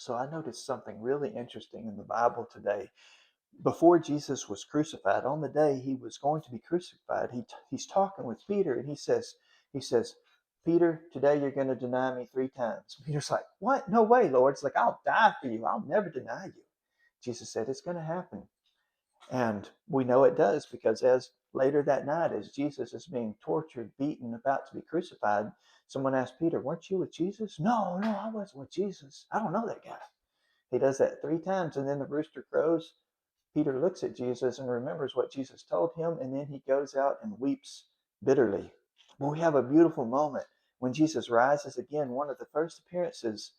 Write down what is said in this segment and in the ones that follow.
So I noticed something really interesting in the Bible today. Before Jesus was crucified, on the day he was going to be crucified, he's talking with Peter, and he says, Peter, today you're going to deny me 3 times. Peter's like, what? No way, Lord. It's like, I'll die for you. I'll never deny you. Jesus said, it's going to happen. And we know it does because as later that night, as Jesus is being tortured, beaten, about to be crucified, someone asked Peter, weren't you with Jesus? No, I wasn't with Jesus. I don't know that guy. He does that 3 times, and then the rooster crows. Peter looks at Jesus and remembers what Jesus told him, and then he goes out and weeps bitterly. Well, we have a beautiful moment when Jesus rises again. One of the first appearances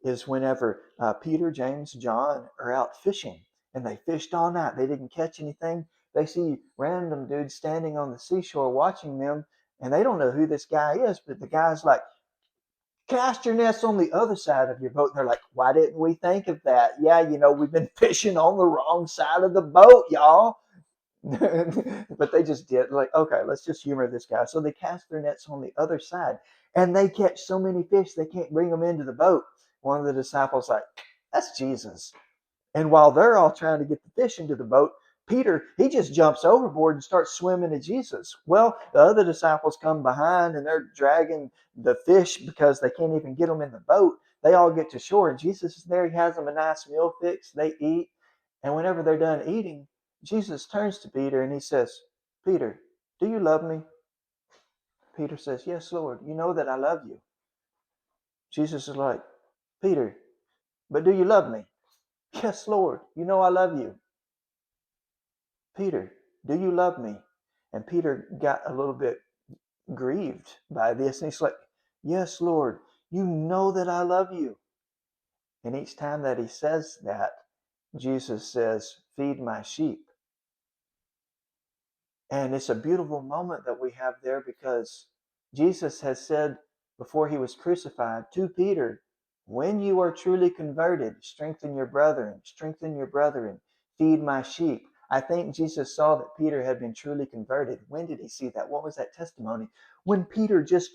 is whenever Peter, James, John are out fishing, and they fished all night. They didn't catch anything. They see random dudes standing on the seashore watching them, and they don't know who this guy is, but the guy's like, cast your nets on the other side of your boat. And they're like, why didn't we think of that? Yeah, we've been fishing on the wrong side of the boat, y'all. But they just did, like, okay, let's just humor this guy. So they cast their nets on the other side, and they catch so many fish they can't bring them into the boat. One of the disciples like, that's Jesus. And while they're all trying to get the fish into the boat, Peter, he just jumps overboard and starts swimming to Jesus. Well, the other disciples come behind and they're dragging the fish because they can't even get them in the boat. They all get to shore, and Jesus is there. He has them a nice meal fixed. They eat. And whenever they're done eating, Jesus turns to Peter and he says, Peter, do you love me? Peter says, yes, Lord. You know that I love you. Jesus is like, Peter, but do you love me? Yes, Lord. You know I love you. Peter, do you love me? And Peter got a little bit grieved by this. And he's like, yes, Lord, you know that I love you. And each time that he says that, Jesus says, feed my sheep. And it's a beautiful moment that we have there because Jesus has said before he was crucified to Peter, when you are truly converted, strengthen your brethren, feed my sheep. I think Jesus saw that Peter had been truly converted. When did he see that? What was that testimony? When Peter just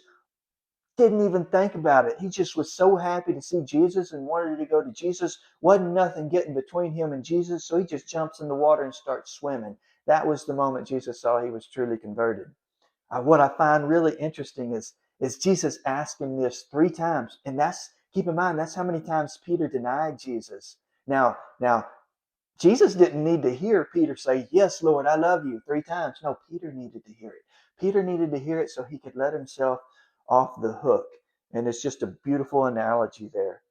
didn't even think about it. He just was so happy to see Jesus and wanted to go to Jesus. Wasn't nothing getting between him and Jesus, so he just jumps in the water and starts swimming. That was the moment Jesus saw he was truly converted. What I find really interesting is Jesus asked him this 3 times, and keep in mind that's how many times Peter denied Jesus. Now Jesus didn't need to hear Peter say, yes, Lord, I love you 3 times. No, Peter needed to hear it. Peter needed to hear it so he could let himself off the hook. And it's just a beautiful analogy there.